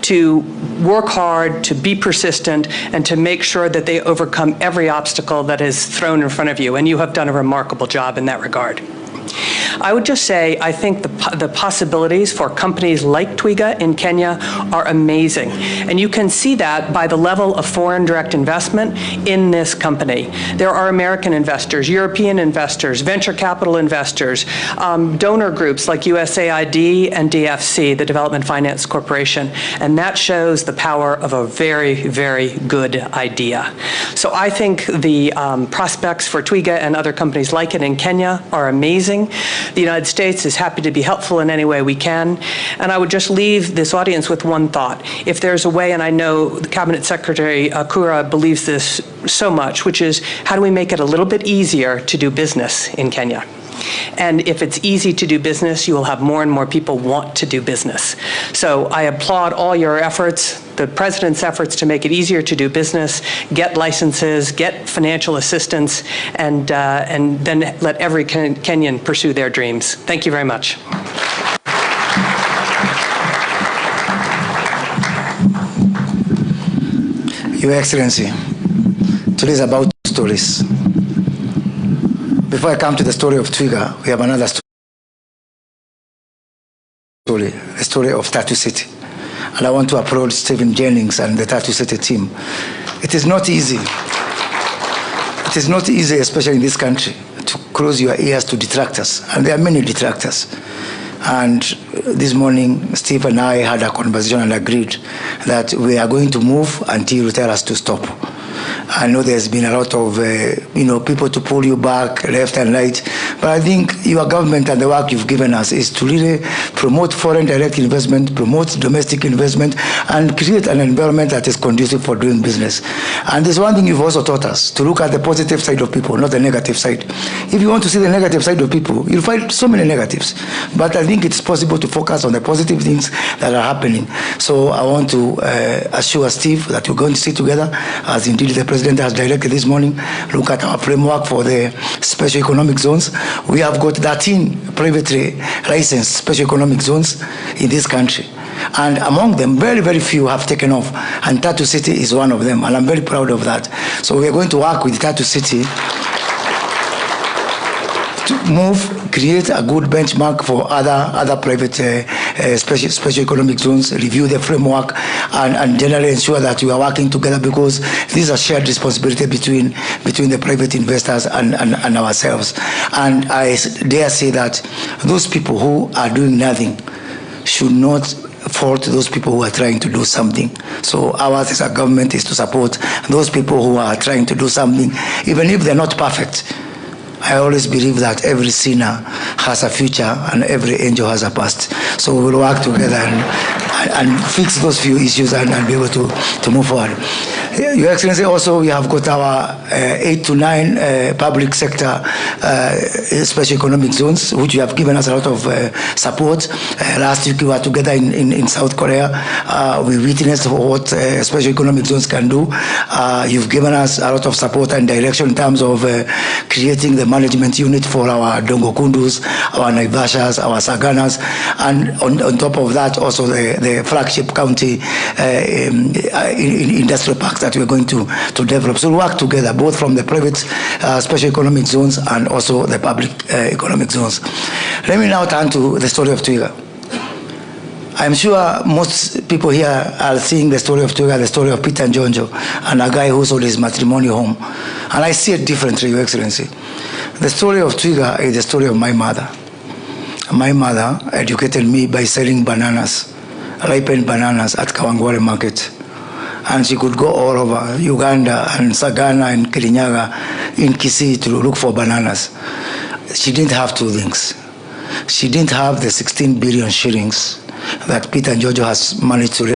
to work hard, to be persistent, and to make sure that they overcome every obstacle that is thrown in front of you. And you have done a remarkable job in that regard. I would just say, I think the possibilities for companies like Twiga in Kenya are amazing. And you can see that by the level of foreign direct investment in this company. There are American investors, European investors, venture capital investors, donor groups like USAID and DFC, the Development Finance Corporation. And that shows the power of a very, very good idea. So I think the prospects for Twiga and other companies like it in Kenya are amazing. The United States is happy to be helpful in any way we can. And I would just leave this audience with one thought. If there's a way, and I know the Cabinet Secretary Kura believes this so much, which is how do we make it a little bit easier to do business in Kenya? And if it's easy to do business, you will have more and more people want to do business. So I applaud all your efforts, the President's efforts to make it easier to do business, get licenses, get financial assistance, and then let every Kenyan pursue their dreams. Thank you very much. Your Excellency, today is about stories. Before I come to the story of Twiga, we have another story, the story of Tattoo City. And I want to applaud Stephen Jennings and the Tattoo City team. It is not easy. It is not easy, especially in this country, to close your ears to detractors. And there are many detractors. And this morning, Steve and I had a conversation and agreed that we are going to move until you tell us to stop. I know there's been a lot of, people to pull you back left and right, but I think your government and the work you've given us is to really promote foreign direct investment, promote domestic investment, and create an environment that is conducive for doing business. And there's one thing you've also taught us, to look at the positive side of people, not the negative side. If you want to see the negative side of people, you'll find so many negatives. But I think it's possible to focus on the positive things that are happening. So I want to assure Steve that we're going to sit together, as indeed the President has directed this morning, look at our framework for the special economic zones. We have got 13 privately licensed special economic zones in this country. And among them, very, very few have taken off. And Tattoo City is one of them. And I'm very proud of that. So we are going to work with Tattoo City to move, create a good benchmark for other private special economic zones, review the framework, and generally ensure that we are working together, because this is a shared responsibility between the private investors and ourselves. And I dare say that those people who are doing nothing should not fault those people who are trying to do something. So ours as a government is to support those people who are trying to do something, even if they're not perfect. I always believe that every sinner has a future and every angel has a past. So we will work together and fix those few issues and be able to move forward. Your Excellency, also we have got our 8 to 9 public sector special economic zones, which you have given us a lot of support. Last week we were together in South Korea. We witnessed what special economic zones can do. You've given us a lot of support and direction in terms of creating the management unit for our Dongokundus, our Naivashas, our Saganas, and on top of that also the flagship county industrial parks that we're going to develop. So we'll work together, both from the private special economic zones and also the public economic zones. Let me now turn to the story of Twiga. I'm sure most people here are seeing the story of Twiga, the story of Peter and Jonjo, and a guy who sold his matrimonial home. And I see it differently, Your Excellency. The story of Twiga is the story of my mother. My mother educated me by selling bananas, ripened bananas at Kawangware Market. And she could go all over Uganda and Sagana and Kirinyaga in Kisii to look for bananas. She didn't have two things. She didn't have the 16 billion shillings that Peter and Jojo has managed to